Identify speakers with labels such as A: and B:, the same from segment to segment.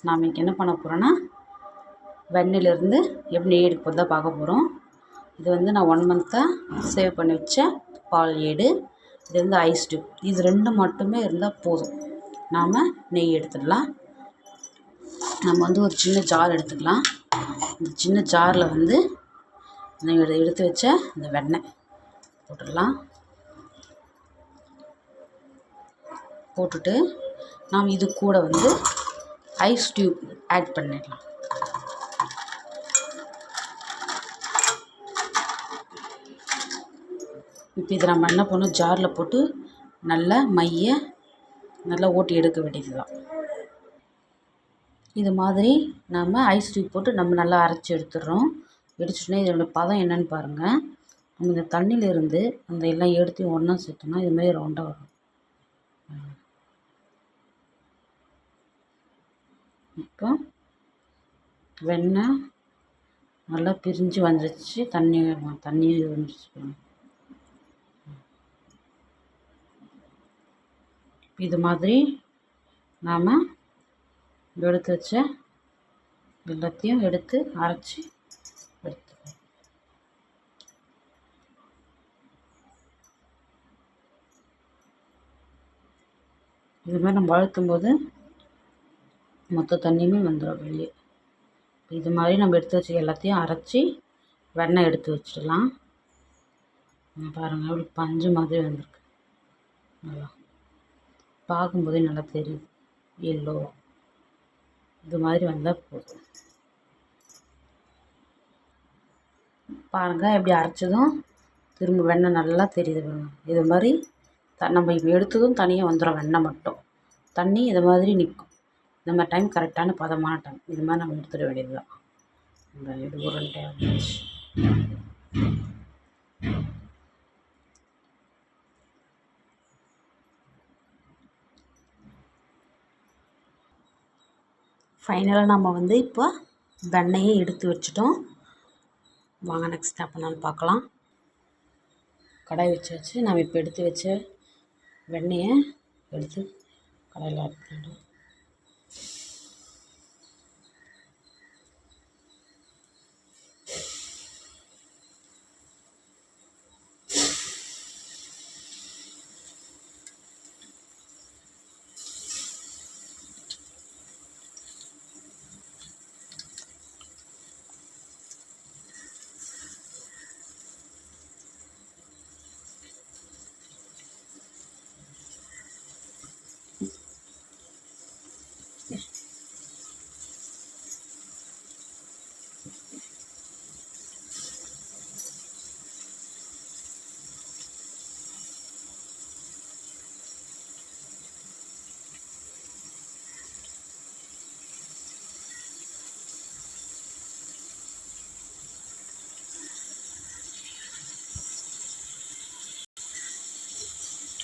A: நாம் இன்றைக்கி என்ன பண்ண போகிறோன்னா வெண்ணெயிலேருந்து எப்படி நெய் எடுக்க போகிறதா பார்க்க போகிறோம். இது வந்து நான் 1 மந்த்தாக சேவ் பண்ணி வச்ச பால் ஏடு. இது வந்து ஐஸ் டியூப். இது 2 மட்டுமே இருந்தால் போதும். நாம் நெய் எடுத்துடலாம். நம்ம வந்து ஒரு சின்ன ஜார் எடுத்துக்கலாம். இந்த சின்ன ஜாரில் வந்து எடுத்து வச்ச இந்த வெண்ணெய் போட்டுடலாம். போட்டுட்டு நாம் இது கூட வந்து ஐஸ் டியூப் ஆட் பண்ணிடலாம். இப்போ இதை நம்ம என்ன பண்ணணும், ஜாரில் போட்டு நல்லா நல்லா ஓட்டி எடுக்க வேண்டியது தான். இது மாதிரி நம்ம ஐஸ் டியூப் போட்டு நம்ம நல்லா அரைச்சி எடுத்துடுறோம். எடுத்துட்டோன்னே இதோட பதம் என்னன்னு பாருங்கள். நம்ம இந்த தண்ணியிலேருந்து அந்த எல்லாம் எடுத்து ஒன்றா சேர்த்தோம்னா இது மாதிரி ரவுண்டாக வரும். இப்போ வெண்ணெய் நல்லா பிரிஞ்சு வந்துடுச்சு. தண்ணியும் வந்துடுச்சு. இது மாதிரி நாம் எடுத்து வச்ச எல்லாத்தையும் எடுத்து அரைச்சி எடுத்துக்கலாம். இது மாதிரி நம்ம அழுத்தும் போது மொத்த தண்ணியுமே வந்துடும் வெளியே. இது மாதிரி நம்ம எடுத்து வச்சு எல்லாத்தையும் அரைச்சி வெண்ணெய் எடுத்து வச்சிடலாம். பாருங்கள், அப்படி பஞ்சு மாதிரி வந்திருக்கு. நல்லா பார்க்கும்போதே நல்லா தெரியுது. எல்லோ இது மாதிரி வந்தால் போதும். பாருங்கள், எப்படி அரைச்சதும் திரும்ப வெண்ணெய் நல்லா தெரியுது பாருங்கள். இது மாதிரி நம்ம இப்போ எடுத்ததும் தனியாக வந்துடும். வெண்ணெய் மட்டும் தண்ணி இது மாதிரி நிற்கும். இந்த மாதிரி டைம் கரெக்டான பதமான டைம். இது மாதிரி நம்ம எடுத்துட வேண்டியது தான். இந்த இது உருண்டை ஆச்சு. ஃபைனலாக நம்ம வந்து இப்போ வெண்ணெயை எடுத்து வச்சிட்டோம். வாங்க நெக்ஸ்ட் என்ன பண்ணலான்னு பார்க்கலாம். கடாய் வச்சாச்சு. நம்ம இப்போ எடுத்து வச்ச வெண்ணெயை எடுத்து கடாயில் ஆட் பண்ணிட்டோம்.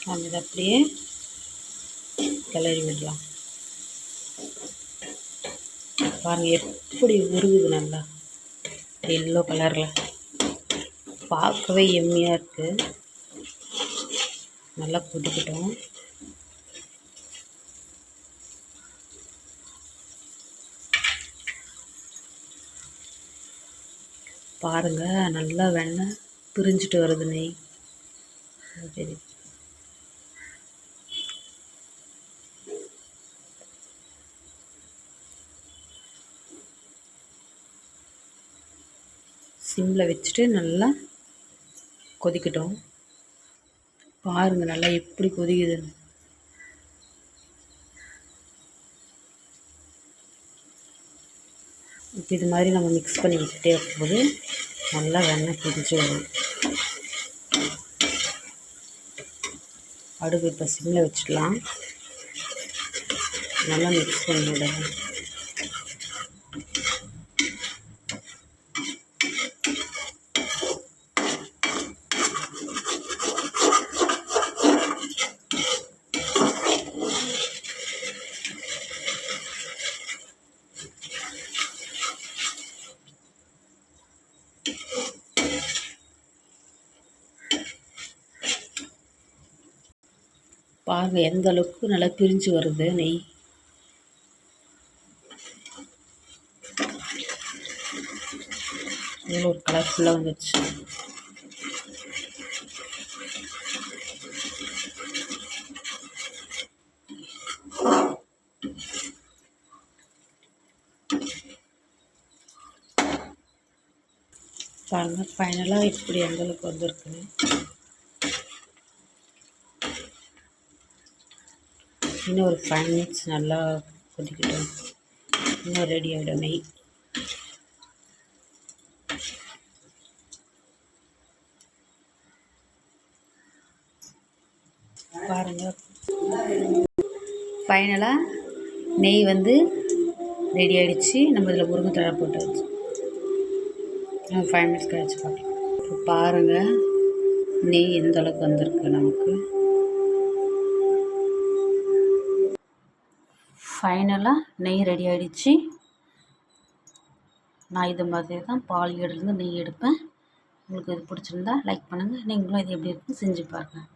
A: நம்ம இதை அப்படியே கிளறி விடலாம். பாருங்கள் எப்படி உருகுது நல்லா எல்லோ கலரில். பார்க்கவே எம்மியாக இருக்குது. நல்லா கொதிக்கட்டும். பாருங்கள், நல்லா வெண்ணெய் பிரிஞ்சிட்டு வருது. நெய் சரி. சிம்மில் வச்சுட்டு நல்லா கொதிக்கட்டும். பாருங்கள் நல்லா எப்படி கொதிக்குதுன்னு. இப்போ இது மாதிரி நம்ம மிக்ஸ் பண்ணி விட்டுட்டே இருக்கும்போது நல்லா வெண்ணெய் பிரிஞ்சு வரும். அடுப்பு இப்போ சிம்மில் வச்சிடலாம். நல்லா மிக்ஸ் பண்ணி விடணும். பாருங்கள் எந்த அளவுக்கு நல்லா பிரிஞ்சு வருது நெய். இவ்வளோ ஒரு கலர்ஃபுல்லாக வந்துடுச்சு. பாருங்கள், ஃபைனலாக இப்படி எந்தளவுக்கு வந்திருக்குன்னு. இன்னும் ஒரு 5 மினிட்ஸ் நல்லா கொதிக்கட்டும். இன்னும் ரெடி ஆகிடும் நெய். பாருங்கள், ஃபைனலாக நெய் வந்து ரெடி ஆகிடுச்சு. நம்ம இதில் முருங்கைத்தழை போட்டாச்சு. 5 மினிட்ஸ் கழிச்சு பார்க்கலாம். இப்போ பாருங்கள், நெய் எந்த அளவுக்கு வந்திருக்கு நமக்கு. ஃபைனலாக நெய் ரெடி ஆகிடுச்சு. நான் இது மாதிரி தான் பால் ஏடுலேருந்து நெய் எடுப்பேன். உங்களுக்கு இது பிடிச்சிருந்தா லைக் பண்ணுங்கள். நீங்களும் இது எப்படி இருக்குன்னு செஞ்சு பாருங்கள்.